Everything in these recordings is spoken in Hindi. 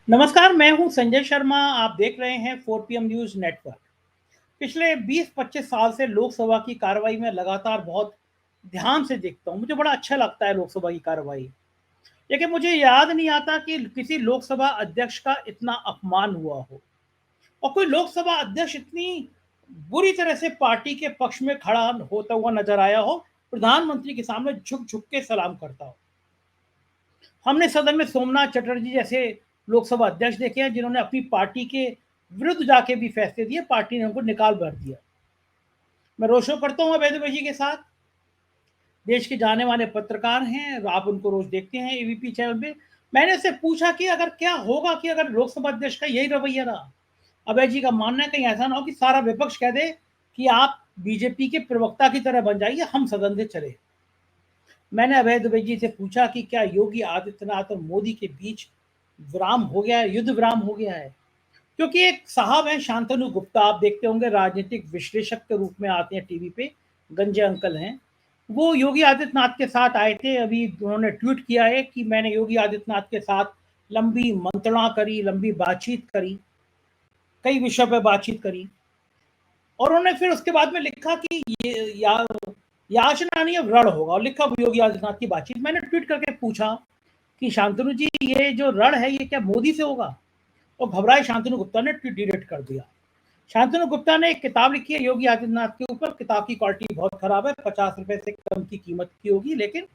नमस्कार, मैं हूं संजय शर्मा। आप देख रहे हैं 4 PM न्यूज नेटवर्क। पिछले 20-25 साल से लोकसभा की कार्रवाई में लगातार बहुत ध्यान से देखता हूं। मुझे बड़ा अच्छा लगता है लोकसभा की कार्रवाई। लेकिन मुझे याद नहीं आता कि किसी लोकसभा अध्यक्ष का इतना अपमान हुआ हो और कोई लोकसभा अध्यक्ष इतनी बुरी तरह से पार्टी के पक्ष में खड़ा होता हुआ नजर आया हो, प्रधानमंत्री के सामने झुक झुक के सलाम करता हो। हमने सदन में सोमनाथ चटर्जी जैसे लोकसभा अध्यक्ष देखे हैं जिन्होंने अपनी पार्टी के विरुद्ध जाके भी फैसले दिए, पार्टी ने उनको निकाल भर दिया। मैं रोड शो करता हूँ अवैध बजी के साथ। देश के जाने माने पत्रकार हैं, आप उनको रोज देखते हैं एबीपी चैनल पे। मैंने उससे पूछा कि अगर क्या होगा कि अगर लोकसभा अध्यक्ष का यही रवैया रहा। अभय जी का मानना है कहीं ऐसा ना हो कि सारा विपक्ष कह दे कि आप बीजेपी के प्रवक्ता की तरह बन जाइए, हम सदन से चले। मैंने अभय दुबे जी से पूछा कि क्या योगी आदित्यनाथ और मोदी के बीच विराम हो गया है, युद्ध विराम हो गया है? क्योंकि एक साहब हैं शांतनु गुप्ता, आप देखते होंगे, राजनीतिक विश्लेषक के रूप में आते हैं टीवी पे, गंजे अंकल हैं। वो योगी आदित्यनाथ के साथ आए थे। अभी उन्होंने ट्वीट किया है कि मैंने योगी आदित्यनाथ के साथ लंबी मंत्रणा करी, लंबी बातचीत करी, कई विषयों पर बातचीत करी। और उन्होंने फिर उसके बाद में लिखा कि ये याचना नहीं अब रण होगा, और लिखा योगी आदित्यनाथ की बातचीत। मैंने ट्वीट करके पूछा कि शांतनु जी, ये जो रण है ये क्या मोदी से होगा? और घबराए शांतनु गुप्ता ने ट्वीट डिलीट कर दिया। शांतनु गुप्ता ने एक किताब लिखी है योगी आदित्यनाथ के ऊपर। किताब की क्वालिटी बहुत खराब है, 50 रुपए से कम की कीमत की होगी, लेकिन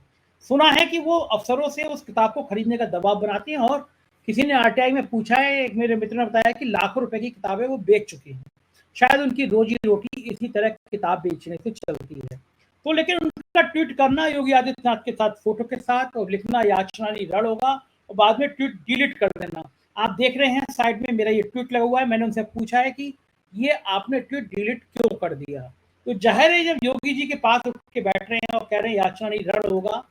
सुना है कि वो अफसरों से उस किताब को खरीदने का दबाव बनाते हैं। और किसी ने आरटीआई में पूछा है, एक मेरे मित्र ने बताया कि लाखों रुपए की किताबें वो बेच चुके हैं। शायद उनकी रोजी रोटी इसी तरह किताब बेचने से चलती है। तो लेकिन उनका ट्वीट करना योगी आदित्यनाथ के साथ फोटो के साथ और लिखना याचना नहीं रण होगा, और बाद में ट्वीट डिलीट कर देना। आप देख रहे हैं साइड में मेरा ये ट्वीट लगा हुआ है। मैंने उनसे पूछा है कि ये आपने ट्वीट डिलीट क्यों कर दिया? तो जाहिर है जब योगी जी के पास उठ के बैठ रहे हैं और कह रहे हैं याचना नहीं रण होगा,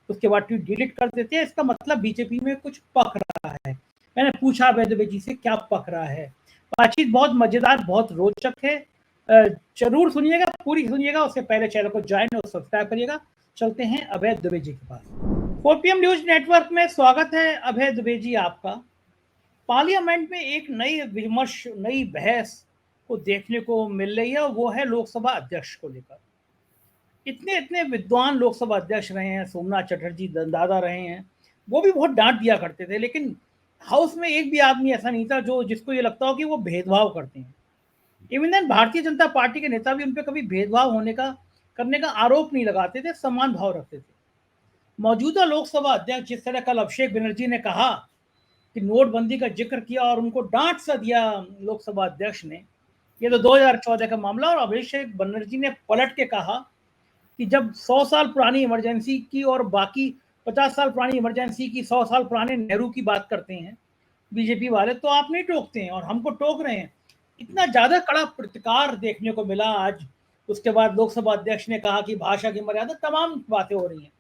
उसके बाद ट्वीट डिलीट कर देते हैं, इसका मतलब बीजेपी में कुछ पक रहा है। मैंने पूछा वैद्य जी से क्या पक रहा है। बातचीत बहुत मजेदार, बहुत रोचक है। जरूर सुनिएगा, पूरी सुनिएगा। उससे पहले चैनल को ज्वाइन और सब्सक्राइब करिएगा। चलते हैं अभय दुबे जी के पास। 4 PM न्यूज नेटवर्क में स्वागत है अभय दुबे जी आपका। पार्लियामेंट में एक नई विमर्श, नई बहस को देखने को मिल रही है, वो है लोकसभा अध्यक्ष को लेकर। इतने इतने विद्वान लोकसभा अध्यक्ष रहे हैं, सोमनाथ चटर्जी दादा रहे हैं, वो भी बहुत डांट दिया करते थे, लेकिन हाउस में एक भी आदमी ऐसा नहीं था जो जिसको ये लगता हो कि वो भेदभाव करते हैं। Even then Bharatiya Janata party के नेता भी उन पर कभी भेदभाव करने का आरोप नहीं लगाते थे, समान भाव रखते थे। मौजूदा लोकसभा अध्यक्ष जिस तरह कल अभिषेक बनर्जी ने कहा कि नोटबंदी का जिक्र किया और उनको डांट सा दिया लोकसभा अध्यक्ष ने, ये तो 2014 का मामला। और अभिषेक बनर्जी ने पलट के कहा कि जब 100 साल पुरानी इमरजेंसी की और बाकी 50 साल पुरानी इमरजेंसी की, 100 साल पुराने नेहरू की बात करते हैं बीजेपी वाले, तो आप नहीं टोकते हैं और हमको टोक रहे हैं। इतना ज्यादा कड़ा प्रतिकार देखने को मिला आज। उसके बाद लोकसभा अध्यक्ष ने कहा कि भाषा की मर्यादा, तमाम बातें हो रही हैं।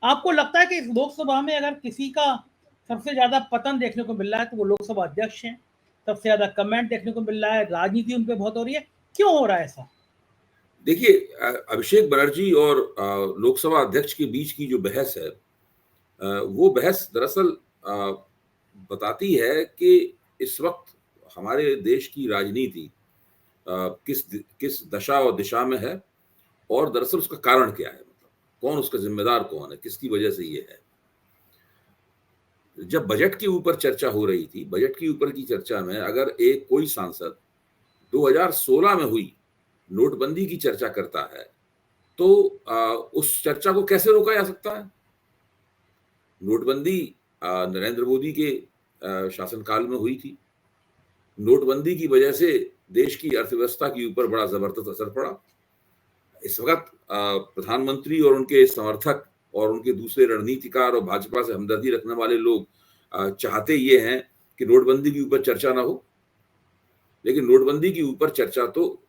आपको लगता है कि इस लोकसभा में अगर किसी का सबसे ज्यादा पतन देखने को मिल रहा है तो वो लोकसभा अध्यक्ष हैं? सबसे ज्यादा कमेंट देखने को मिल रहा है, राजनीति उन पर बहुत हो रही है, क्यों हो रहा है ऐसा? देखिए, अभिषेक बनर्जी और लोकसभा अध्यक्ष के बीच की जो बहस है, वो बहस दरअसल बताती है कि इस वक्त हमारे देश की राजनीति किस किस दशा और दिशा में है, और दरअसल उसका कारण क्या है, मतलब कौन उसका जिम्मेदार कौन है, किसकी वजह से ये है। जब बजट के ऊपर चर्चा हो रही थी, बजट के ऊपर की चर्चा में अगर एक कोई सांसद 2016 में हुई नोटबंदी की चर्चा करता है, तो उस चर्चा को कैसे रोका जा सकता है? नोटबंदी नरेंद्र मोदी के शासनकाल में हुई थी। नोटबंदी की वजह से देश की अर्थव्यवस्था के ऊपर बड़ा जबरदस्त असर पड़ा। इस वक्त प्रधानमंत्री और उनके समर्थक और उनके दूसरे रणनीतिकार और भाजपा से हमदर्दी रखने वाले लोग चाहते ये हैं कि नोटबंदी के ऊपर चर्चा ना हो, लेकिन नोटबंदी के ऊपर चर्चा तो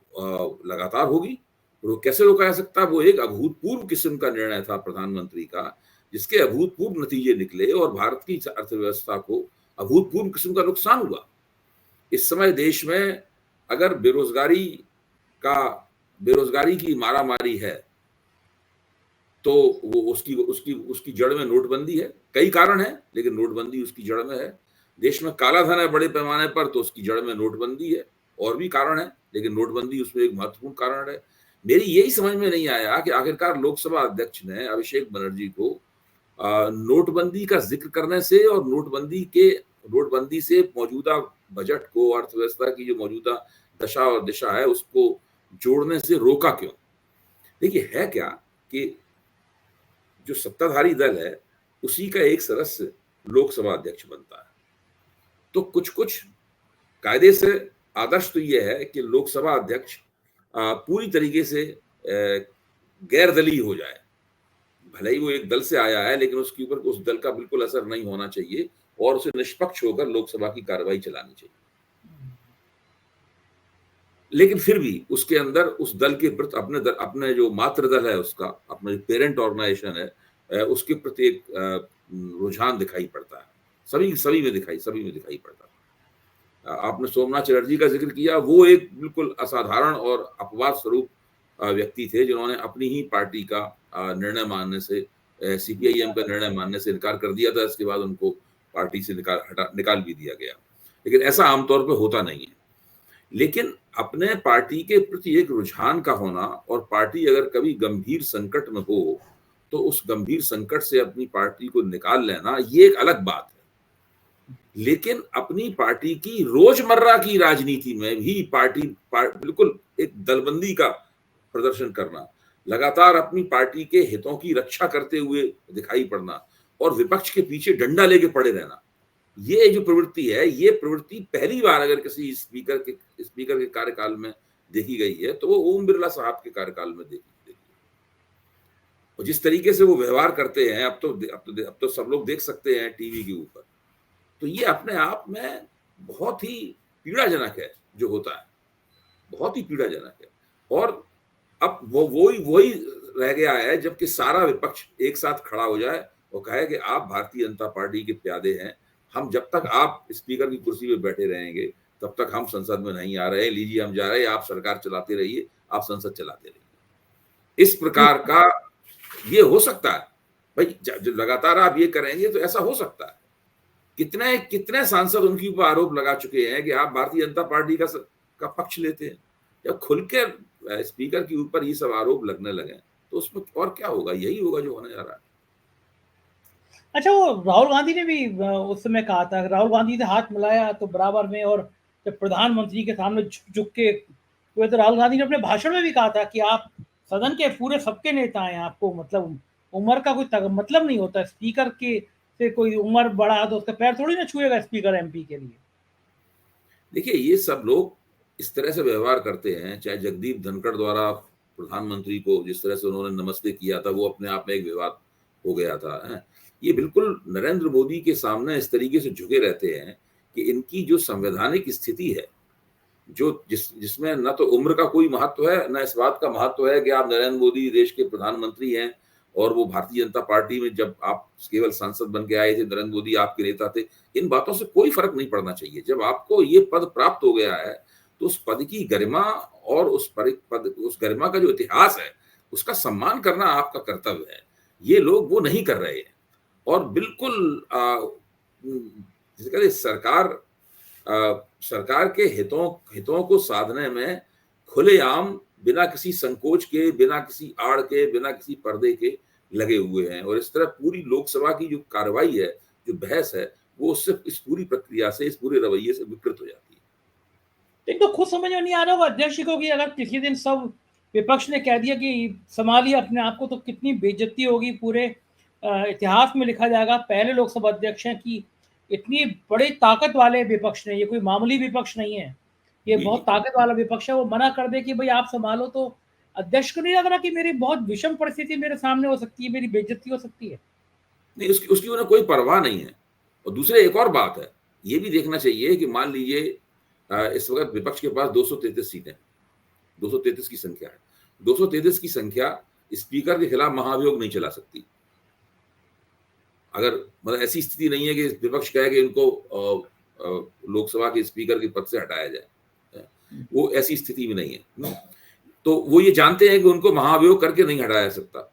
लगातार होगी। वो कैसे रोका जा सकता है? वो एक अभूतपूर्व किस्म का निर्णय था प्रधानमंत्री का, जिसके अभूतपूर्व नतीजे निकले और भारत की अर्थव्यवस्था को अभूतपूर्व किस्म का नुकसान हुआ। इस समय देश में अगर बेरोजगारी की मारामारी है, तो वो उसकी उसकी उसकी जड़ में नोटबंदी है। कई कारण हैं, लेकिन नोटबंदी उसकी जड़ में है। देश में काला धन है बड़े पैमाने पर, तो उसकी जड़ में नोटबंदी है। और भी कारण है, लेकिन नोटबंदी उसमें एक महत्वपूर्ण कारण है। मेरी यही समझ में नहीं आया कि आखिरकार लोकसभा अध्यक्ष ने अभिषेक बनर्जी को नोटबंदी का जिक्र करने से और नोटबंदी से मौजूदा बजट को, अर्थव्यवस्था की जो मौजूदा दशा और दिशा है उसको जोड़ने से रोका क्यों। देखिए, है क्या कि जो सत्ताधारी दल है उसी का एक सदस्य लोकसभा अध्यक्ष बनता है, तो कुछ कुछ कायदे से आदर्श तो यह है कि लोकसभा अध्यक्ष पूरी तरीके से गैर दलीय हो जाए। भले ही वो एक दल से आया है, लेकिन उसके ऊपर उस दल का बिल्कुल असर नहीं होना चाहिए और उसे निष्पक्ष होकर लोकसभा की कार्रवाई चलानी चाहिए। लेकिन फिर भी उसके अंदर उस दल के प्रति अपने जो मातृ दल है उसका, अपना जो पेरेंट ऑर्गेनाइजेशन है, उसके प्रति एक रुझान दिखाई पड़ता है। सभी में दिखाई पड़ता है। आपने सोमनाथ चटर्जी का जिक्र किया, वो एक बिल्कुल असाधारण और अपवाद स्वरूप व्यक्ति थे जिन्होंने अपनी ही पार्टी का निर्णय मानने से, सीपीआईएम का निर्णय मानने से इनकार कर दिया था। इसके बाद उनको पार्टी से निकाल भी दिया गया। लेकिन ऐसा आमतौर पर होता नहीं है। लेकिन अपने पार्टी के प्रति एक रुझान का होना, और पार्टी अगर कभी गंभीर संकट में हो तो उस गंभीर संकट से अपनी पार्टी को निकाल लेना, ये एक अलग बात है। लेकिन अपनी पार्टी की रोजमर्रा की राजनीति में भी बिल्कुल एक दलबंदी का प्रदर्शन करना, लगातार अपनी पार्टी के हितों की रक्षा करते हुए दिखाई पड़ना और विपक्ष के पीछे डंडा लेके पड़े रहना, ये जो प्रवृत्ति है, ये प्रवृत्ति पहली बार अगर किसी स्पीकर के कार्यकाल में देखी गई है तो वो ओम बिरला साहब के कार्यकाल में देखी। और जिस तरीके से वो व्यवहार करते हैं, अब तो सब लोग देख सकते हैं टीवी के ऊपर, तो ये अपने आप में बहुत ही पीड़ाजनक है जो होता है, बहुत ही पीड़ाजनक है। और अब वही रह गया है, जबकि सारा विपक्ष एक साथ खड़ा हो जाए और कहे कि आप भारतीय जनता पार्टी के प्यादे हैं, हम जब तक आप स्पीकर की कुर्सी पे बैठे रहेंगे तब तक हम संसद में नहीं आ रहे, लीजिए हम जा रहे हैं, आप सरकार चलाते रहिए, आप संसद चलाते रहिए। इस प्रकार का ये हो सकता है भाई, जो लगातार आप ये करेंगे तो ऐसा हो सकता है। कितने सांसद उनके ऊपर आरोप लगा चुके हैं कि आप भारतीय जनता पार्टी का पक्ष लेते हैं। जब खुल के स्पीकर के ऊपर ये सब आरोप लगने लगे तो उसमें और क्या होगा, यही होगा जो होने जा रहा है। अच्छा, वो राहुल गांधी ने भी उस समय कहा था, राहुल गांधी ने हाथ मिलाया तो बराबर में, और जब प्रधानमंत्री के सामने झुक के हुए तो राहुल गांधी ने अपने भाषण में भी कहा था कि आप सदन के पूरे सबके नेता हैं, आपको मतलब उम्र का कोई मतलब नहीं होता, स्पीकर के से कोई उम्र बड़ा है तो उसका पैर थोड़ी ना छुएगा स्पीकर एमपी के लिए। देखिए, ये सब लोग इस तरह से व्यवहार करते हैं, चाहे जगदीप धनखड़ द्वारा प्रधानमंत्री को जिस तरह से उन्होंने नमस्ते किया था, वो अपने आप में एक विवाद हो गया था। ये बिल्कुल नरेंद्र मोदी के सामने इस तरीके से झुके रहते हैं कि इनकी जो संवैधानिक स्थिति है, जिसमें न तो उम्र का कोई महत्व है, न इस बात का महत्व है कि आप नरेंद्र मोदी देश के प्रधानमंत्री हैं और वो भारतीय जनता पार्टी में जब आप केवल सांसद बन के आए थे, नरेंद्र मोदी आपके नेता थे। इन बातों से कोई फर्क नहीं पड़ना चाहिए। जब आपको ये पद प्राप्त हो गया है तो उस पद की गरिमा और उस गरिमा का जो इतिहास है उसका सम्मान करना आपका कर्तव्य है। ये लोग वो नहीं कर रहे हैं और बिल्कुल जिसे कहते सरकार के हितों को साधने में खुलेआम, बिना किसी संकोच के, बिना किसी आड़ के, बिना किसी पर्दे के लगे हुए हैं। और इस तरह पूरी लोकसभा की जो कार्रवाई है, जो बहस है, वो सिर्फ इस पूरी प्रक्रिया से, इस पूरे रवैये से विकृत हो जाती है। एक तो खुद समझ में नहीं आ रहा होगा अध्यक्ष को कि अगर किसी दिन सब विपक्ष ने कह दिया कि संभालिए अपने आप को, तो कितनी बेइज्जती होगी, पूरे इतिहास में लिखा जाएगा पहले लोकसभा अध्यक्ष हैं कि इतनी बड़ी ताकत वाले विपक्ष ने, ये कोई मामूली विपक्ष नहीं है, ये बहुत ताकत वाला विपक्ष है, वो मना कर दे कि भाई आप संभालो, तो अध्यक्ष को नहीं लग रहा कि मेरी बहुत विषम परिस्थिति मेरे सामने हो सकती है, मेरी बेइज्जती हो सकती है? नहीं, उसकी उन्हें कोई परवाह नहीं है। और दूसरे एक और बात है, ये भी देखना चाहिए कि मान लीजिए इस वक्त विपक्ष के पास 233 सीटें, 233 की संख्या है। 233 की संख्या स्पीकर के खिलाफ महाभियोग नहीं चला सकती। अगर मतलब ऐसी स्थिति नहीं है कि विपक्ष कहे कि इनको लोकसभा के स्पीकर के पद से हटाया जाए, वो ऐसी स्थिति में नहीं है। तो वो ये जानते हैं कि उनको महाभियोग करके नहीं हटाया जा सकता।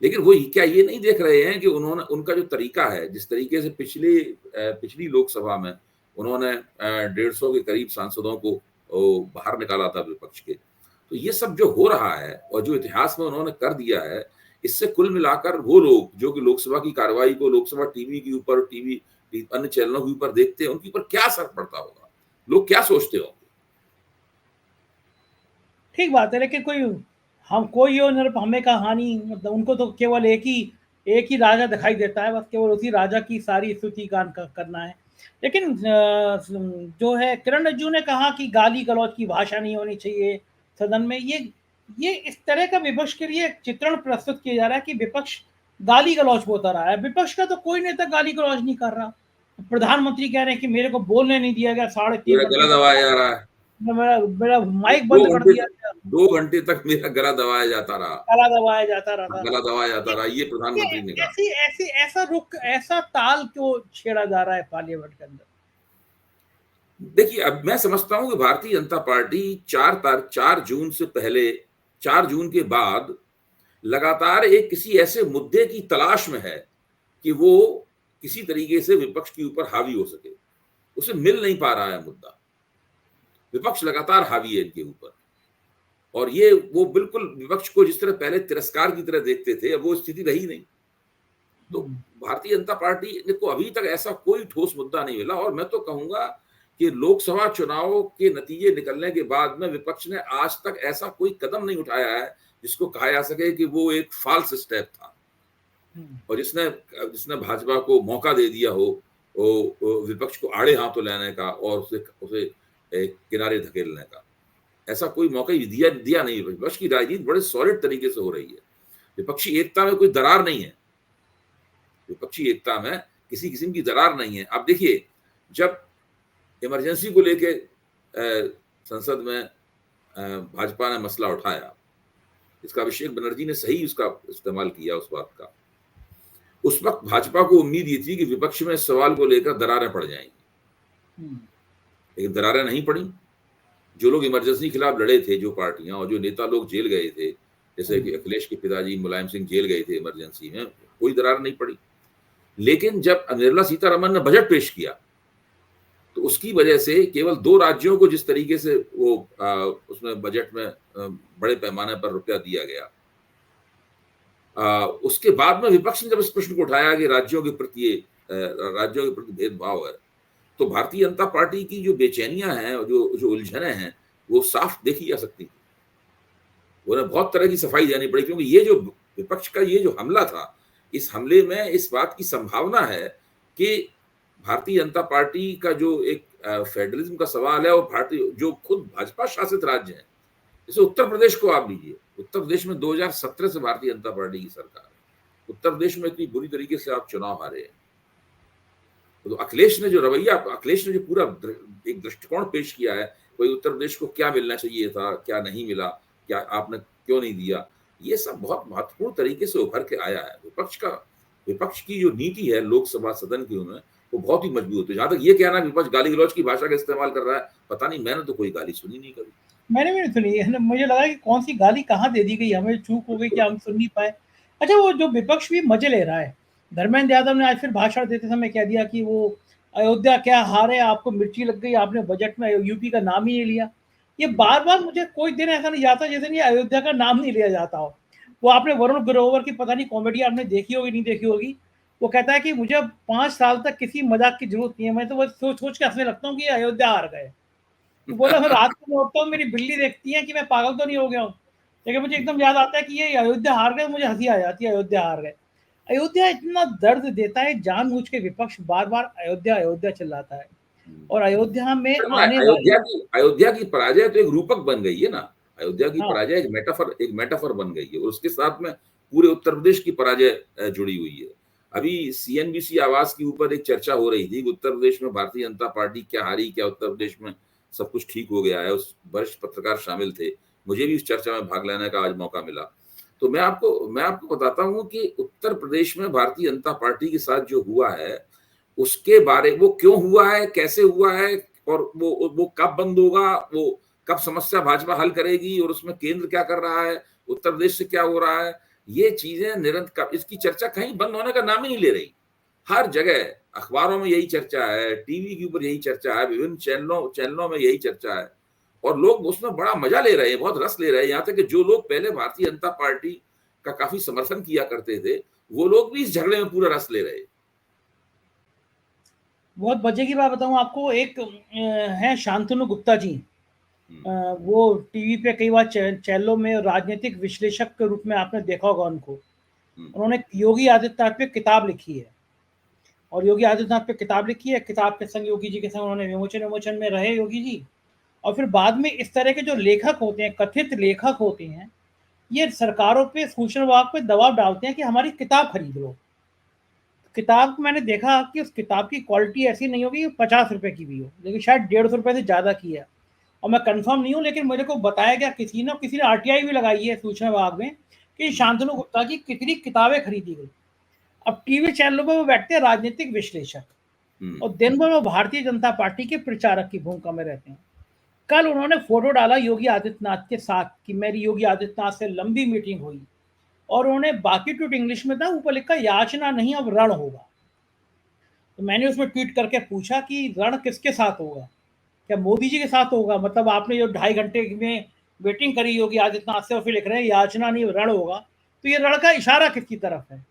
लेकिन वो क्या ये नहीं देख रहे हैं कि उन्होंने उनका जो तरीका है, जिस तरीके से पिछली लोकसभा में उन्होंने 150 के करीब सांसदों को बाहर निकाला था विपक्ष के, तो ये सब जो हो रहा है और जो इतिहास में उन्होंने कर दिया है, इससे कुल मिलाकर वो लोग जो कि लोकसभा की कार्रवाई को लोकसभा टीवी के ऊपर, टीवी अन्य चैनलों के ऊपर देखते हैं, उनके ऊपर क्या असर पड़ता होगा, लोग क्या सोचते होंगे। ठीक बात है, लेकिन कोई हो हमें कहानी, मतलब उनको तो केवल एक ही राजा दिखाई देता है, बस केवल उसी राजा की सारी स्तुति गान करना है। लेकिन जो है किरण रिजिजू ने कहा कि गाली गलौज की भाषा नहीं होनी चाहिए सदन में। ये इस तरह का विपक्ष के लिए चित्रण प्रस्तुत किया जा रहा है कि विपक्ष गाली गलौज होता रहा है। विपक्ष का तो कोई नेता गाली गलौज नहीं कर रहा। प्रधानमंत्री कह रहे हैं कि मेरे को बोलने नहीं दिया गया 3.5 गला दबाया जा रहा है, मेरा माइक बंद कर दिया गया, 2 घंटे तक मेरा गला दबाया जाता रहा, गला दबाया जाता रहा। गला दबाया जाता रहा, ये प्रधानमंत्री ने कहा। ऐसा ताल क्यों छेड़ा जा रहा है पार्लियामेंट के अंदर? देखिए, अब मैं समझता हूं कि भारतीय जनता पार्टी 4 जून से पहले, 4 जून के बाद लगातार एक किसी ऐसे मुद्दे की तलाश में है कि वो किसी तरीके से विपक्ष के ऊपर हावी हो सके। उसे मिल नहीं पा रहा है मुद्दा। विपक्ष लगातार हावी है इनके ऊपर, और ये वो बिल्कुल विपक्ष को जिस तरह पहले तिरस्कार की तरह देखते थे, अब वो स्थिति रही नहीं। तो भारतीय जनता पार्टी को अभी तक ऐसा कोई ठोस मुद्दा नहीं मिला, और मैं तो कहूंगा कि लोकसभा चुनाव के नतीजे निकलने के बाद में विपक्ष ने आज तक ऐसा कोई कदम नहीं उठाया है जिसको कहा जा सके कि वो एक फॉल्स स्टेप था, और जिसने भाजपा को मौका दे दिया हो विपक्ष को आड़े हाथों लेने का और उसे किनारे धकेलने का। ऐसा कोई मौका ही दिया नहीं। विपक्ष की राजनीति बड़े सॉलिड तरीके से हो रही है। विपक्षी एकता में कोई दरार नहीं है, विपक्षी एकता में किसी किस्म की दरार नहीं है। अब देखिए, जब इमरजेंसी को लेके संसद में भाजपा ने मसला उठाया, इसका अभिषेक बनर्जी ने सही उसका इस्तेमाल किया उस बात का। उस वक्त भाजपा को उम्मीद ये थी कि विपक्ष में इस सवाल को लेकर दरारें पड़ जाएंगी, लेकिन दरारें नहीं पड़ी। जो लोग इमरजेंसी के खिलाफ लड़े थे, जो पार्टियां और जो नेता लोग जेल गए थे, जैसे कि अखिलेश के पिताजी मुलायम सिंह जेल गए थे इमरजेंसी में, कोई दरार नहीं पड़ी। लेकिन जब निर्मला सीतारमण ने बजट पेश किया, तो उसकी वजह से केवल 2 राज्यों को जिस तरीके से वो उसमें बजट में बड़े पैमाने पर रुपया दिया गया, उसके बाद में विपक्ष ने जब इस प्रश्न को उठाया कि राज्यों के प्रति भेदभाव है, तो भारतीय जनता पार्टी की जो बेचैनियां हैं, जो उलझने हैं, वो साफ देखी जा सकती थी। उन्हें बहुत तरह की सफाई देनी पड़ी, क्योंकि ये जो विपक्ष का ये जो हमला था, इस हमले में इस बात की संभावना है कि भारतीय जनता पार्टी का जो एक फेडरलिज्म का सवाल है, और भारतीय जो खुद भाजपा शासित राज्य है, जैसे उत्तर प्रदेश को आप लीजिए। उत्तर प्रदेश में 2017 से भारतीय जनता पार्टी की सरकार है। उत्तर प्रदेश में इतनी बुरी तरीके से आप चुनाव हारे हैं, तो अखिलेश ने जो पूरा एक दृष्टिकोण पेश किया है, कोई उत्तर प्रदेश को क्या मिलना चाहिए था, क्या नहीं मिला, क्या आपने क्यों नहीं दिया, ये सब बहुत महत्वपूर्ण तरीके से उभर के आया है। विपक्ष की जो नीति है लोकसभा सदन की, उन्हें वो बहुत ही मजबूत है। जहां तक ये कहना विपक्ष गाली गलौज की भाषा का इस्तेमाल कर रहा है, पता नहीं, मैंने तो कोई गाली सुनी नहीं कभी। मैंने भी नहीं सुनी। मुझे लगा कि कौन सी गाली कहाँ दे दी गई, हमें चूक हो गई कि हम सुन नहीं पाए। अच्छा, वो जो विपक्ष भी मजे ले रहा है, धर्मेंद्र यादव ने आज फिर भाषण देते समय कह दिया कि वो अयोध्या क्या हारे, आपको मिर्ची लग गई, आपने बजट में यूपी का नाम ही नहीं लिया। ये बार बार मुझे कोई दिन ऐसा नहीं जाता जैसे नहीं अयोध्या का नाम नहीं लिया जाता हो। वो आपने वरुण ग्रोवर की पता नहीं कॉमेडी आपने देखी होगी नहीं देखी होगी, वो कहता है कि मुझे 5 साल तक किसी मजाक की जरूरत नहीं है, मैं तो बस सोच के हंसने लगता हूँ कि अयोध्या हार गए। तो बोला, मैं रात को उठता हूँ, मेरी बिल्ली देखती है कि मैं पागल तो नहीं हो गया हूँ, लेकिन मुझे एकदम याद आता है कि ये अयोध्या हार गए, मुझे हंसी आ जाती है, अयोध्या हार गए। अयोध्या इतना दर्द देता है, जानबूझ के विपक्ष बार बार अयोध्या चिल्लाता है, और अयोध्या में आने अयोध्या की पराजय तो एक रूपक बन गई है ना। अयोध्या की पराजय एक मेटाफर बन गई है, और उसके साथ में पूरे उत्तर प्रदेश की पराजय जुड़ी हुई है। अभी सीएनबीसी आवाज के ऊपर एक चर्चा हो रही थी कि उत्तर प्रदेश में भारतीय जनता पार्टी क्या हारी, क्या उत्तर प्रदेश में सब कुछ ठीक हो गया है। उस वरिष्ठ पत्रकार शामिल थे, मुझे भी उस चर्चा में भाग लेने का आज मौका मिला। तो मैं आपको बताता हूं कि उत्तर प्रदेश में भारतीय जनता पार्टी के साथ जो हुआ है, उसके बारे वो क्यों हुआ है, कैसे हुआ है, और वो कब बंद होगा, वो कब समस्या भाजपा हल करेगी, और उसमें केंद्र क्या कर रहा है, उत्तर प्रदेश से क्या हो रहा है, ये चीजें निरंतर, इसकी चर्चा कहीं बंद होने का नाम ही नहीं ले रही। हर जगह अखबारों में यही चर्चा है, टीवी के ऊपर यही चर्चा है, विभिन्न चैनलों में यही चर्चा है, और लोग उसमें बड़ा मजा ले रहे हैं, बहुत रस ले रहे हैं। यहाँ तक कि जो लोग पहले भारतीय जनता पार्टी का काफी समर्थन किया करते थे, वो लोग भी इस झगड़े में पूरा रस ले रहे हैं। बहुत मजे की बात बताऊं आपको, एक है शांतनु गुप्ता जी। वो टीवी पे कई बार चैनलों में राजनीतिक विश्लेषक के रूप में आपने देखा होगा उनको। उन्होंने योगी आदित्यनाथ पे किताब लिखी है, और योगी आदित्यनाथ पे किताब लिखी है, किताब के संग योगी जी के संग उन्होंने विमोचन में रहे योगी जी। और फिर बाद में इस तरह के जो लेखक होते हैं, कथित लेखक होते हैं, ये सरकारों पे, सूचना विभाग पे दबाव डालते हैं कि हमारी किताब खरीद लो। किताब को मैंने देखा कि उस किताब की क्वालिटी ऐसी नहीं होगी 50 रुपए की भी हो, लेकिन शायद 150 रुपए से ज़्यादा की है। और मैं कंफर्म नहीं हूँ, लेकिन मेरे को बताया गया किसी ने आरटीआई भी लगाई है सूचना विभाग में कि शांतनु गुप्ता की कितनी किताबें खरीदी गई। अब टीवी चैनलों पर वो बैठते हैं राजनीतिक विश्लेषक, और दिन भर वो भारतीय जनता पार्टी के प्रचारक की भूमिका में रहते हैं। कल उन्होंने फोटो डाला योगी आदित्यनाथ के साथ कि मेरी योगी आदित्यनाथ से लंबी मीटिंग हुई, और उन्होंने बाकी ट्वीट इंग्लिश में था, ऊपर लिखा याचना नहीं अब रण होगा। तो मैंने उसमें ट्वीट करके पूछा कि रण किसके साथ होगा, क्या मोदी जी के साथ होगा? मतलब आपने जो 2.5 घंटे में वेटिंग करी योगी आदित्यनाथ से और फिर लिख रहे हैं याचना नहीं रण होगा, तो ये रण का इशारा किसकी तरफ है?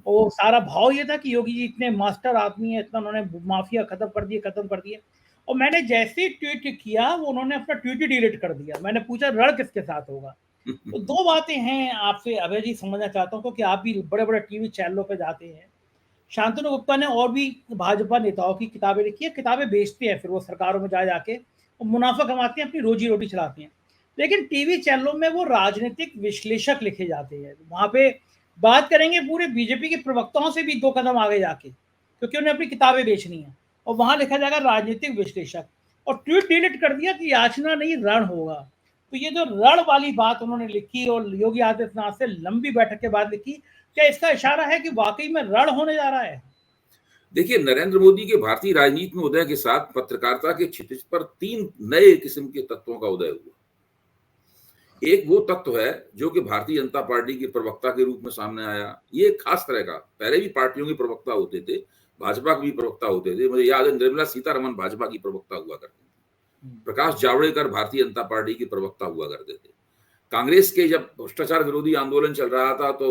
और सारा भाव ये था कि योगी जी इतने मास्टर आदमी है, इतना उन्होंने माफिया खत्म कर दिया। और मैंने जैसे ही ट्वीट किया, वो उन्होंने अपना ट्वीट ही डिलीट कर दिया। मैंने पूछा रण किसके साथ होगा? तो दो बातें हैं आपसे अभय जी समझना चाहता हूँ, क्योंकि आप भी बड़े बड़े टीवी चैनलों पर जाते हैं। शांतनु गुप्ता ने और भी भाजपा नेताओं की किताबें लिखी है, किताबें बेचते हैं, फिर वो सरकारों में जा जाके और मुनाफा कमाते हैं, अपनी रोजी रोटी चलाते हैं। लेकिन टीवी चैनलों में वो राजनीतिक विश्लेषक लिखे जाते हैं, वहां पे बात करेंगे पूरे बीजेपी के प्रवक्ताओं से भी 2 कदम आगे जाके, क्योंकि उन्हें अपनी किताबें बेचनी है। और वहां लिखा जाएगा राजनीतिक विश्लेषक, और ट्वीट डिलीट कर दिया कि याचना नहीं रण होगा। तो ये जो रण वाली बात उन्होंने लिखी और योगी आदित्यनाथ से लंबी बैठक के बाद लिखी, क्या इसका इशारा है कि वाकई में रण होने जा रहा है? देखिए, नरेंद्र मोदी के भारतीय राजनीति में उदय के साथ पत्रकारिता के क्षितिज पर 3 नए किस्म के तत्वों का उदय हुआ। एक वो तत्व है जो कि भारतीय जनता पार्टी के प्रवक्ता के रूप में सामने आया। ये एक खास तरह का, पहले भी पार्टियों के प्रवक्ता होते थे, भाजपा के भी प्रवक्ता होते थे। मुझे याद है निर्मला सीतारमण भाजपा की प्रवक्ता हुआ करती थी, प्रकाश जावड़ेकर भारतीय जनता पार्टी के प्रवक्ता हुआ करते थे। कांग्रेस के जब भ्रष्टाचार विरोधी आंदोलन चल रहा था तो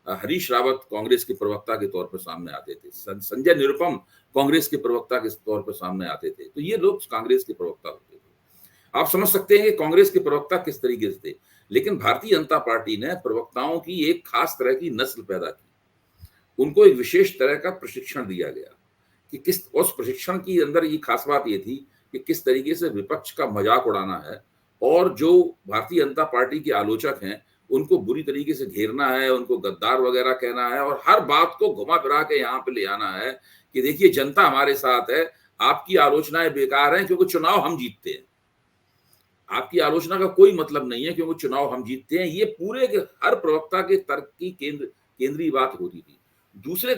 हरीश रावत कांग्रेस के प्रवक्ता के तौर पर सामने आते थे, संजय निरुपम कांग्रेस के प्रवक्ता के तौर पर सामने आते थे। तो ये लोग कांग्रेस के प्रवक्ता होते थे। आप समझ सकते हैं कि कांग्रेस के प्रवक्ता किस तरीके से थे। लेकिन भारतीय जनता पार्टी ने प्रवक्ताओं की एक खास तरह की नस्ल पैदा की, उनको एक विशेष तरह का प्रशिक्षण दिया गया कि किस, उस प्रशिक्षण की अंदर ये खास बात ये थी कि किस तरीके से विपक्ष का मजाक उड़ाना है, और जो भारतीय जनता पार्टी के आलोचक हैं उनको बुरी तरीके से घेरना है, उनको गद्दार वगैरह कहना है, और हर बात को घुमा फिरा के यहाँ पे ले आना है कि देखिए जनता हमारे साथ है, आपकी आलोचनाएं बेकार हैं क्योंकि चुनाव हम जीतते हैं, आपकी आलोचना का कोई मतलब नहीं है क्योंकि चुनाव हम जीतते हैं। ये पूरे हर प्रवक्ता के तर्क की केंद्रीय बात होती थी।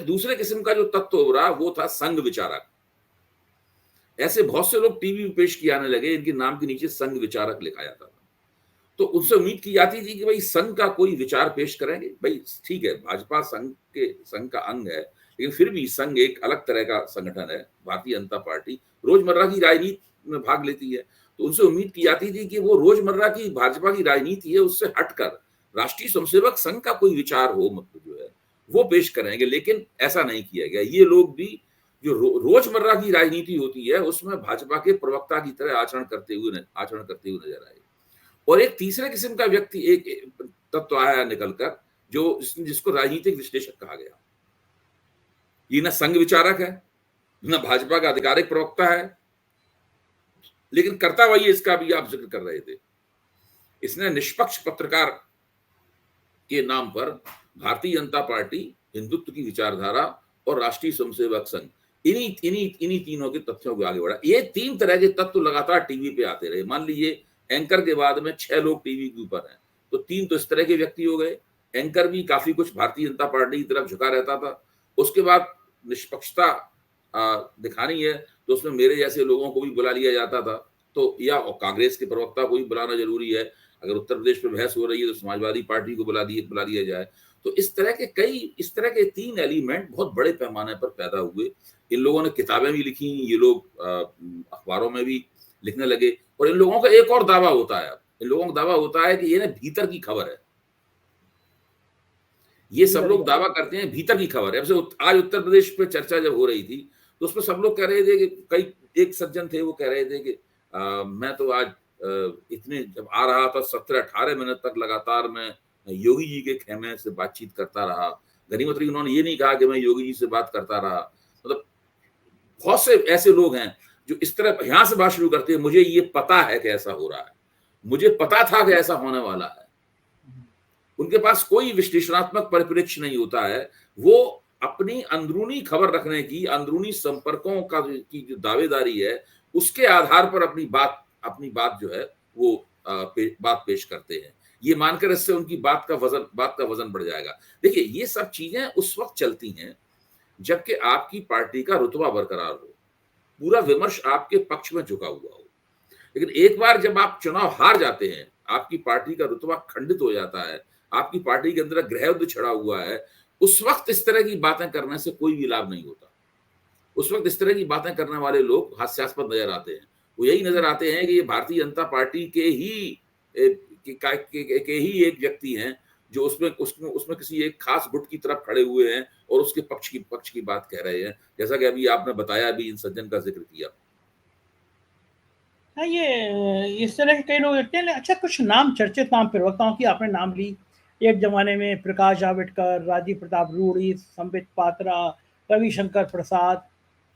दूसरे किस्म का जो तत्व हो रहा वो था संघ विचारक। ऐसे बहुत से लोग टीवी में पेश किए आने लगे, इनके नाम के नीचे संघ विचारक लिखा जाता था। तो उनसे उम्मीद की जाती थी कि भाई संघ का कोई विचार पेश करेंगे। भाई ठीक है, भाजपा संघ का अंग है, लेकिन फिर भी संघ एक अलग तरह का संगठन है। भारतीय जनता पार्टी रोजमर्रा की राजनीति में भाग लेती है, तो उनसे उम्मीद की जाती थी कि वो रोजमर्रा की भाजपा की राजनीति है उससे हटकर राष्ट्रीय स्वयंसेवक संघ का कोई विचार हो, मतलब जो है वो पेश करेंगे। लेकिन ऐसा नहीं किया गया। ये लोग भी जो रोजमर्रा की राजनीति होती है उसमें भाजपा के प्रवक्ता की तरह आचरण करते हुए नजर आए। और एक तीसरे किस्म का व्यक्ति, एक तत्व आया निकलकर, जो जिसको राजनीतिक विश्लेषक कहा गया। ये ना संघ विचारक है, ना भाजपा का आधिकारिक प्रवक्ता है, लेकिन करता वही है, इसका भी आप जिक्र कर रहे थे। इसने निष्पक्ष पत्रकार के नाम पर भारतीय जनता पार्टी, हिंदुत्व की विचारधारा और राष्ट्रीय स्वयंसेवक संघ, इन्हीं तीनों के तथ्यों को आगे बढ़ा। ये 3 तरह के तत्व लगातार टीवी पे आते रहे। मान लीजिए एंकर के बाद में 6 लोग टीवी के ऊपर हैं, तो 3 तो इस तरह के व्यक्ति हो गए। एंकर भी काफी कुछ भारतीय जनता पार्टी की तरफ झुका रहता था। उसके बाद निष्पक्षता दिखानी है तो उसमें मेरे जैसे लोगों को भी बुला लिया जाता था, तो या कांग्रेस के प्रवक्ता को भी बुलाना जरूरी है। अगर उत्तर प्रदेश में बहस हो रही है तो समाजवादी पार्टी को बुला लिया जाए। तो इस तरह के 3 एलिमेंट बहुत बड़े पैमाने पर पैदा हुए। इन लोगों ने किताबें भी लिखी, ये लोग अखबारों में भी लिखने लगे, और इन लोगों का एक और दावा होता है, इन लोगों का दावा होता है कि ये ना भीतर की खबर है। ये सब लोग दावा करते हैं भीतर की खबर है। आज उत्तर प्रदेश पे चर्चा जब हो रही थी तो उसमें सब लोग कह रहे थे कि एक सज्जन थे, वो कह रहे थे कि मैं तो आज इतने जब आ रहा था 17-18 मिनट तक लगातार मैं योगी जी के खेमे से बातचीत करता रहा। गनीमत रही उन्होंने ये नहीं कहा कि मैं योगी जी से बात करता रहा। मतलब बहुत से ऐसे लोग हैं जो इस तरह यहां से बात शुरू करते हैं, मुझे ये पता है कि ऐसा हो रहा है, मुझे पता था कि ऐसा होने वाला है। उनके पास कोई विश्लेषणात्मक परिप्रेक्ष्य नहीं होता है। वो अपनी अंदरूनी खबर रखने की, अंदरूनी संपर्कों की जो दावेदारी है, उसके आधार पर अपनी बात जो है वो बात पेश करते हैं, ये मानकर इससे उनकी बात का वजन बढ़ जाएगा। देखिए, ये सब चीजें उस वक्त चलती हैं जबकि आपकी पार्टी का रुतबा बरकरार हो, पूरा विमर्श आपके पक्ष में झुका हुआ हो। लेकिन एक बार जब आप चुनाव हार जाते हैं, आपकी पार्टी का रुतबा खंडित हो जाता है, आपकी पार्टी के अंदर गृहयुद्ध छिड़ा हुआ है, उस वक्त इस तरह की बातें करने से कोई भी लाभ नहीं होता। उस वक्त इस तरह की बातें करने वाले लोग हास्यास्पद नजर आते हैं। वो यही नजर आते हैं कि ये भारतीय जनता पार्टी के ही एक व्यक्ति हैं जो उसमें किसी एक खास गुट की तरफ खड़े हुए हैं और उसके पक्ष की बात कह रहे हैं, जैसा कि अभी आपने बताया, अभी इन सज्जन का जिक्र किया। हाँ, ये इस तरह के कई लोग देखते हैं। अच्छा, कुछ नाम, चर्चित नाम, प्रवक्ताओं की आपने नाम ली। एक जमाने में प्रकाश जावड़ेकर, राजीव प्रताप रूड़ी, संबित पात्रा, रविशंकर प्रसाद,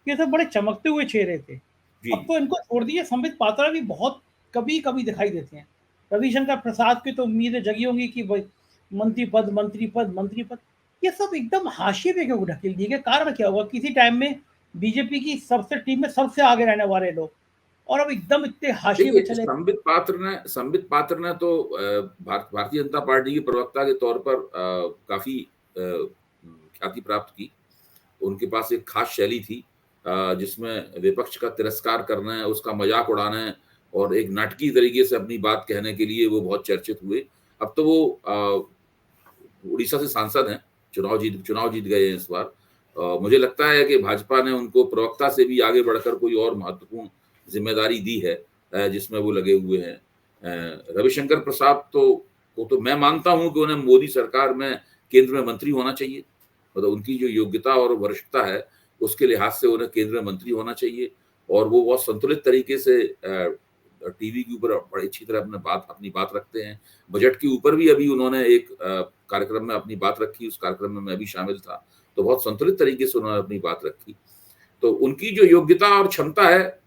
ये सब बड़े चमकते हुए चेहरे थे। अब तो इनको छोड़ दिए। संबित पात्रा भी बहुत कभी कभी दिखाई देते हैं। रविशंकर प्रसाद की तो उम्मीदें जगी होंगी कि भाई मंत्री पद, ये सब एकदम हाशिए पे क्यों ढकेल दिए गए? कारण क्या होगा? किसी टाइम में बीजेपी की सबसे टीम में सबसे आगे रहने वाले लोग, और अब एकदम इतने हाशिए पे चले। संबित पात्र ने तो भारतीय जनता पार्टी के प्रवक्ता के तौर पर काफी ख्याति प्राप्त की। उनके पास एक खास शैली थी जिसमें विपक्ष का तिरस्कार करना, उसका मजाक उड़ाना और एक नाटकीय तरीके से अपनी बात कहने के लिए वो बहुत चर्चित हुए। अब तो वो उड़ीसा से सांसद हैं, चुनाव जीत गए हैं इस बार। मुझे लगता है कि भाजपा ने उनको प्रवक्ता से भी आगे बढ़कर कोई और महत्वपूर्ण जिम्मेदारी दी है जिसमें वो लगे हुए हैं। रविशंकर प्रसाद तो मैं मानता हूं कि उन्हें मोदी सरकार में केंद्र में मंत्री होना चाहिए। मतलब उनकी जो योग्यता और वरिष्ठता है उसके लिहाज से उन्हें केंद्र में मंत्री होना चाहिए, और वो बहुत संतुलित तरीके से टीवी के ऊपर बड़ी अच्छी तरह अपनी बात रखते हैं। बजट के ऊपर भी अभी उन्होंने एक कार्यक्रम में अपनी बात रखी, उस कार्यक्रम में मैं भी शामिल था, तो बहुत संतुलित तरीके से उन्होंने अपनी बात रखी। तो उनकी जो योग्यता और क्षमता है,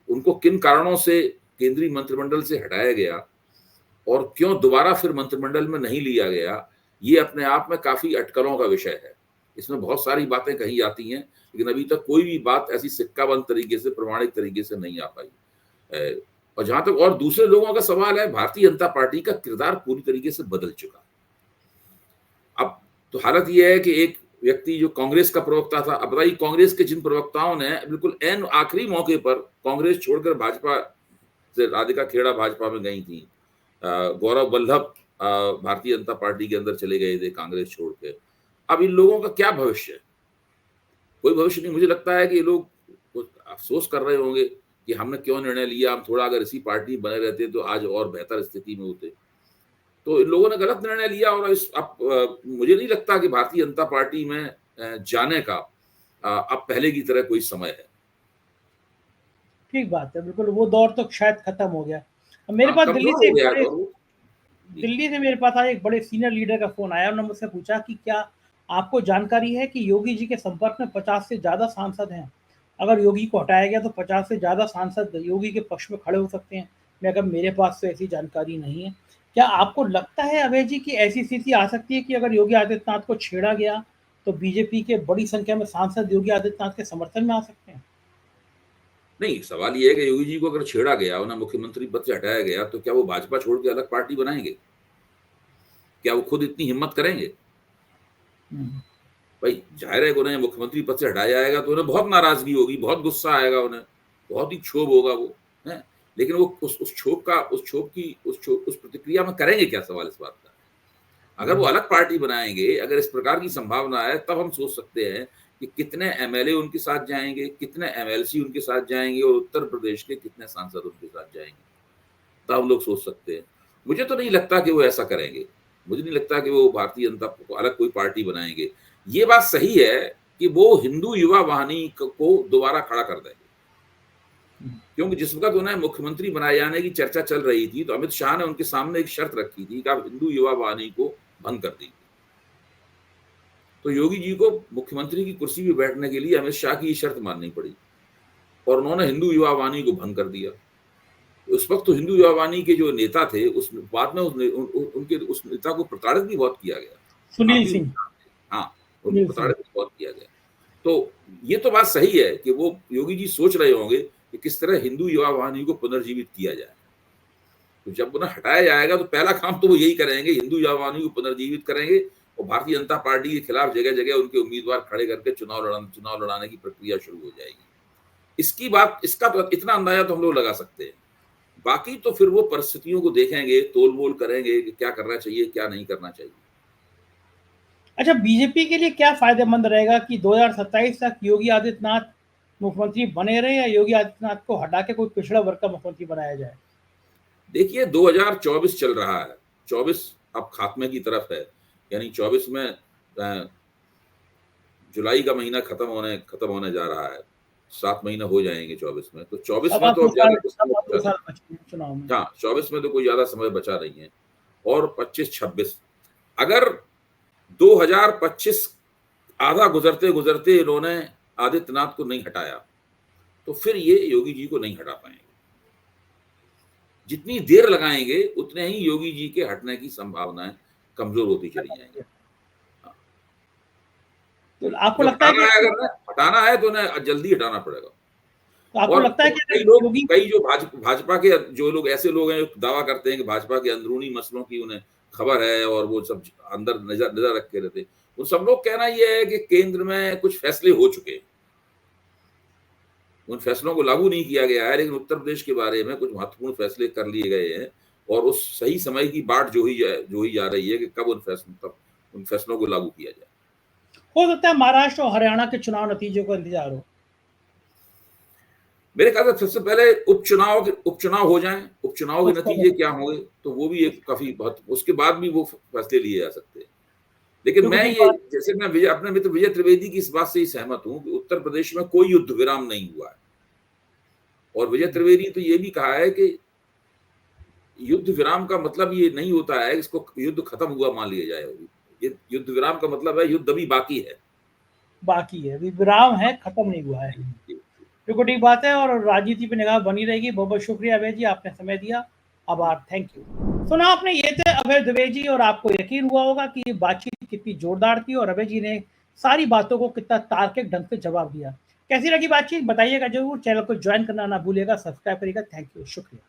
उनको किन कारणों से केंद्रीय मंत्रिमंडल से हटाया गया और क्यों दोबारा फिर मंत्रिमंडल में नहीं लिया गया, ये अपने आप में काफी अटकलों का विषय है। इसमें बहुत सारी बातें कही जाती हैं, लेकिन अभी तक कोई भी बात ऐसी सिक्काबंद तरीके से, प्रमाणिक तरीके से नहीं आ पाई। और जहां तक और दूसरे लोगों का सवाल है, भारतीय जनता पार्टी का किरदार पूरी तरीके से बदल चुका। अब तो हालत यह है कि एक व्यक्ति जो कांग्रेस का प्रवक्ता था, अब बताइए कांग्रेस के जिन प्रवक्ताओं ने बिल्कुल एन आखिरी मौके पर कांग्रेस छोड़कर भाजपा से, राधिका खेड़ा भाजपा में गई थी, गौरव वल्लभ भारतीय जनता पार्टी के अंदर चले गए थे कांग्रेस छोड़ के। अब इन लोगों का क्या भविष्य है? कोई भविष्य नहीं। मुझे लगता है कि ये लोग अफसोस कर रहे होंगे कि हमने क्यों निर्णय लिया, हम थोड़ा अगर इसी पार्टी बने रहते तो आज और बेहतर स्थिति में होते। तो इन लोगों ने गलत निर्णय लिया, और मुझे नहीं लगता कि भारतीय जनता पार्टी में जाने का अब पहले की तरह कोई समय है। ठीक बात है, बिल्कुल वो दौर तो शायद खत्म हो गया। मेरे पास दिल्ली से मेरे पास आज एक बड़े सीनियर लीडर का फोन आया। उन्होंने मुझसे पूछा कि क्या आपको जानकारी है कि योगी जी के संपर्क में 50 से ज्यादा सांसद हैं? अगर योगी को हटाया गया तो 50 से ज्यादा सांसद योगी के पक्ष में खड़े हो सकते हैं। मैं कहा, मेरे पास तो ऐसी जानकारी नहीं है। क्या आपको लगता है अभय जी की ऐसी स्थिति आ सकती है कि अगर योगी आदित्यनाथ को छेड़ा गया तो बीजेपी के बड़ी संख्या में सांसद योगी आदित्यनाथ के समर्थन में आ सकते हैं? नहीं, सवाल ये है कि योगी जी को अगर छेड़ा गया, उन्हें मुख्यमंत्री पद से हटाया गया, तो क्या वो भाजपा छोड़ के अलग पार्टी बनाएंगे? क्या वो खुद इतनी हिम्मत करेंगे? भाई जाहिर है कि उन्हें मुख्यमंत्री पद से हटाया जाएगा तो उन्हें बहुत नाराजगी होगी, बहुत गुस्सा आएगा, उन्हें बहुत ही क्षोभ होगा वो है। लेकिन वो उस प्रतिक्रिया में करेंगे क्या, सवाल इस बात का। अगर वो अलग पार्टी बनाएंगे, अगर इस प्रकार की संभावना है, तब हम सोच सकते हैं कि कितने एमएलए उनके साथ जाएंगे, कितने एमएलसी उनके साथ जाएंगे और उत्तर प्रदेश के कितने सांसद उनके साथ जाएंगे, तब हम लोग सोच सकते हैं। मुझे तो नहीं लगता कि वो ऐसा करेंगे, मुझे नहीं लगता कि वो भारतीय जनता को अलग कोई पार्टी बनाएंगे। ये बात सही है कि वो हिंदू युवा वाहिनी को दोबारा खड़ा कर देंगे, क्योंकि जिस वक्त उन्हें मुख्यमंत्री बनाए जाने की चर्चा चल रही थी, तो अमित शाह ने उनके सामने एक शर्त रखी थी कि आप हिंदू युवा वाहिनी को भंग कर दीजिए। तो योगी जी को मुख्यमंत्री की कुर्सी पर बैठने के लिए अमित शाह की शर्त माननी पड़ी और उन्होंने हिंदू युवा वाहिनी को भंग कर दिया। उस वक्त तो हिंदू युवा वाहिनी के जो नेता थे, उस बाद में उनके उस नेता को प्रताड़ित भी बहुत किया गया, सुनील सिंह। हाँ, उनको प्रताड़ित भी बहुत किया गया। तो ये तो बात सही है कि वो योगी जी सोच रहे होंगे कि किस तरह हिंदू युवा वाहिनी को पुनर्जीवित किया जाए। तो जब उन्हें हटाया जाएगा तो पहला काम तो वो यही करेंगे, हिंदू युवा वाहिनी को पुनर्जीवित करेंगे और भारतीय जनता पार्टी के खिलाफ जगह जगह उनके उम्मीदवार खड़े करके चुनाव लड़ाने की प्रक्रिया शुरू हो जाएगी। इसका तो इतना अंदाजा तो हम लोग लगा सकते हैं। बाकी तो फिर वो परिस्थितियों को देखेंगे, तोल मोल करेंगे कि क्या करना चाहिए, क्या नहीं करना चाहिए। अच्छा, बीजेपी के लिए क्या फायदेमंद रहेगा कि 2027 तक योगी आदित्यनाथ मुख्यमंत्री बने रहे या योगी आदित्यनाथ को हटा के कोई पिछड़ा वर्ग का मुख्यमंत्री बनाया जाए? देखिए, 2024 चल रहा है, 24 अब खात्मे की तरफ है, यानी 24 में जुलाई का महीना खत्म होने जा रहा है, 7 महीना हो जाएंगे 24 में। तो 24 में तो अब ज्यादा चुनाव में, हाँ, 24 में तो कोई ज्यादा समय बचा नहीं है। और 25-26 अगर 2025 आधा गुजरते गुजरते इन्होंने आदित्यनाथ को नहीं हटाया तो फिर ये योगी जी को नहीं हटा पाएंगे। जितनी देर लगाएंगे उतने ही योगी जी के हटने की संभावनाएं कमजोर होती चली जाएंगी। तो आपको लगता है कि अगर हटाना है तो उन्हें जल्दी हटाना पड़ेगा। तो आपको लगता है कि कई जो भाजपा के जो लोग ऐसे लोग हैं जो दावा करते हैं कि भाजपा के अंदरूनी मसलों की उन्हें खबर है और वो सब अंदर नजर रख के रहते, उन सब लोग कहना यह है कि केंद्र में कुछ फैसले हो चुके हैं, उन फैसलों को लागू नहीं किया गया है, लेकिन उत्तर प्रदेश के बारे में कुछ महत्वपूर्ण फैसले कर लिए गए हैं और उस सही समय की बाट जो ही जा रही है कि कब उन फैसलों को लागू किया जाए। हो सकता है महाराष्ट्र और हरियाणा के चुनाव नतीजों का इंतजार हो। मेरे ख्याल से सबसे पहले उपचुनाव हो जाएं, उपचुनाव के नतीजे क्या होंगे तो वो भी एक काफी बहुत, उसके बाद भी वो फैसले लिए जा सकते हैं। लेकिन मैं अपने मित्र विजय त्रिवेदी की इस बात से ही सहमत हूं कि उत्तर प्रदेश में कोई युद्ध विराम नहीं हुआ है और विजय त्रिवेदी तो ये भी कहा है कि युद्ध विराम का मतलब ये नहीं होता है इसको युद्ध खत्म हुआ मान लिया जाए। ये युद्ध विराम का मतलब है युद्ध अभी बाकी है, विराम है, खत्म नहीं हुआ है। बिल्कुल ठीक बात है और राजनीति पे निगाह बनी रहेगी। बहुत बहुत शुक्रिया अभय जी, आपने समय दिया, आभार, थैंक यू। सुना आपने, ये थे अभय द्विवेदी जी और आपको यकीन हुआ होगा कि ये बातचीत कितनी जोरदार थी और अभय जी ने सारी बातों को कितना तार्किक ढंग से जवाब दिया। कैसी लगी बातचीत बताइएगा जरूर, चैनल को ज्वाइन करना ना भूलिएगा, सब्सक्राइब करिएगा। थैंक यू, शुक्रिया।